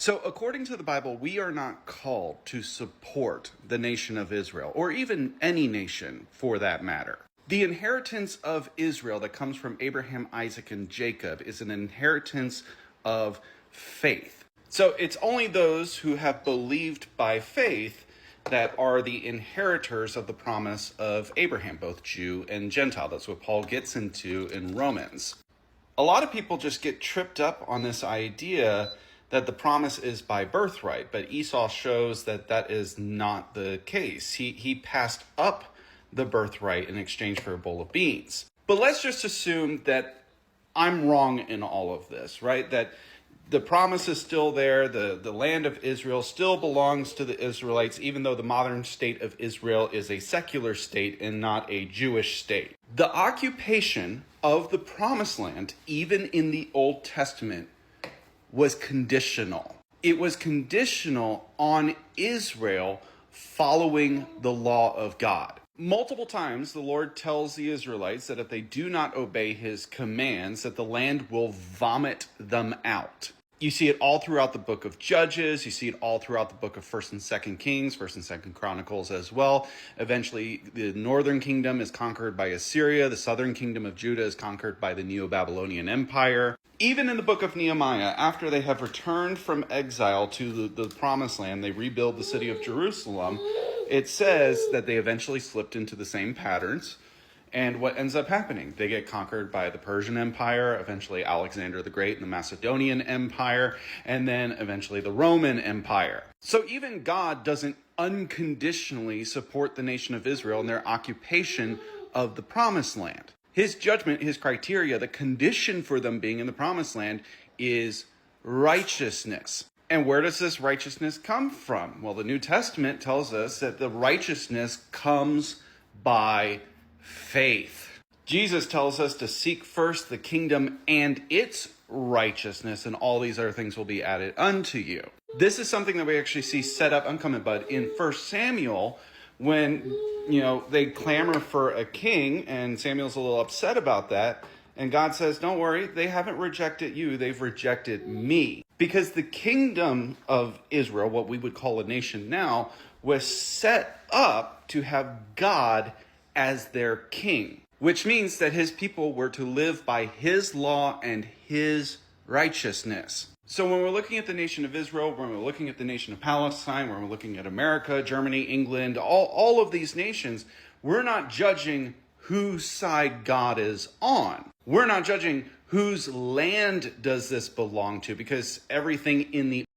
So, according to the Bible, we are not called to support the nation of Israel, or even any nation for that matter. The inheritance of Israel that comes from Abraham, Isaac, and Jacob is an inheritance of faith. So, it's only those who have believed by faith that are the inheritors of the promise of Abraham, both Jew and Gentile. That's what Paul gets into in Romans. A lot of people just get tripped up on this idea that the promise is by birthright, but Esau shows that that is not the case. He passed up the birthright in exchange for a bowl of beans. But let's just assume that I'm wrong in all of this, right? That the promise is still there. The land of Israel still belongs to the Israelites, even though the modern state of Israel is a secular state and not a Jewish state. The occupation of the promised land, even in the Old Testament, was conditional. It was conditional on Israel following the law of God. Multiple times the Lord tells the Israelites that if they do not obey his commands, that the land will vomit them out. You see it all throughout the book of Judges. You see it all throughout the book of 1st and 2nd Kings, 1st and 2nd Chronicles as well. Eventually, the northern kingdom is conquered by Assyria. The southern kingdom of Judah is conquered by the Neo-Babylonian Empire. Even in the book of Nehemiah, after they have returned from exile to the promised land, they rebuild the city of Jerusalem. It says that they eventually slipped into the same patterns. And what ends up happening? They get conquered by the Persian Empire, eventually Alexander the Great and the Macedonian Empire, and then eventually the Roman Empire. So even God doesn't unconditionally support the nation of Israel in their occupation of the promised land. His judgment, his criteria, the condition for them being in the promised land is righteousness. And where does this righteousness come from? Well, the New Testament tells us that the righteousness comes by faith. Jesus tells us to seek first the kingdom and its righteousness, and all these other things will be added unto you. This is something that we actually see set up, uncommon bud, in 1 Samuel when, they clamor for a king, and Samuel's a little upset about that. And God says, don't worry, they haven't rejected you, they've rejected me. Because the kingdom of Israel, what we would call a nation now, was set up to have God as their king, which means that his people were to live by his law and his righteousness. So when we're looking at the nation of Israel, when we're looking at the nation of Palestine, when we're looking at America, Germany, England, all of these nations, we're not judging whose side God is on. We're not judging whose land does this belong to, because everything in the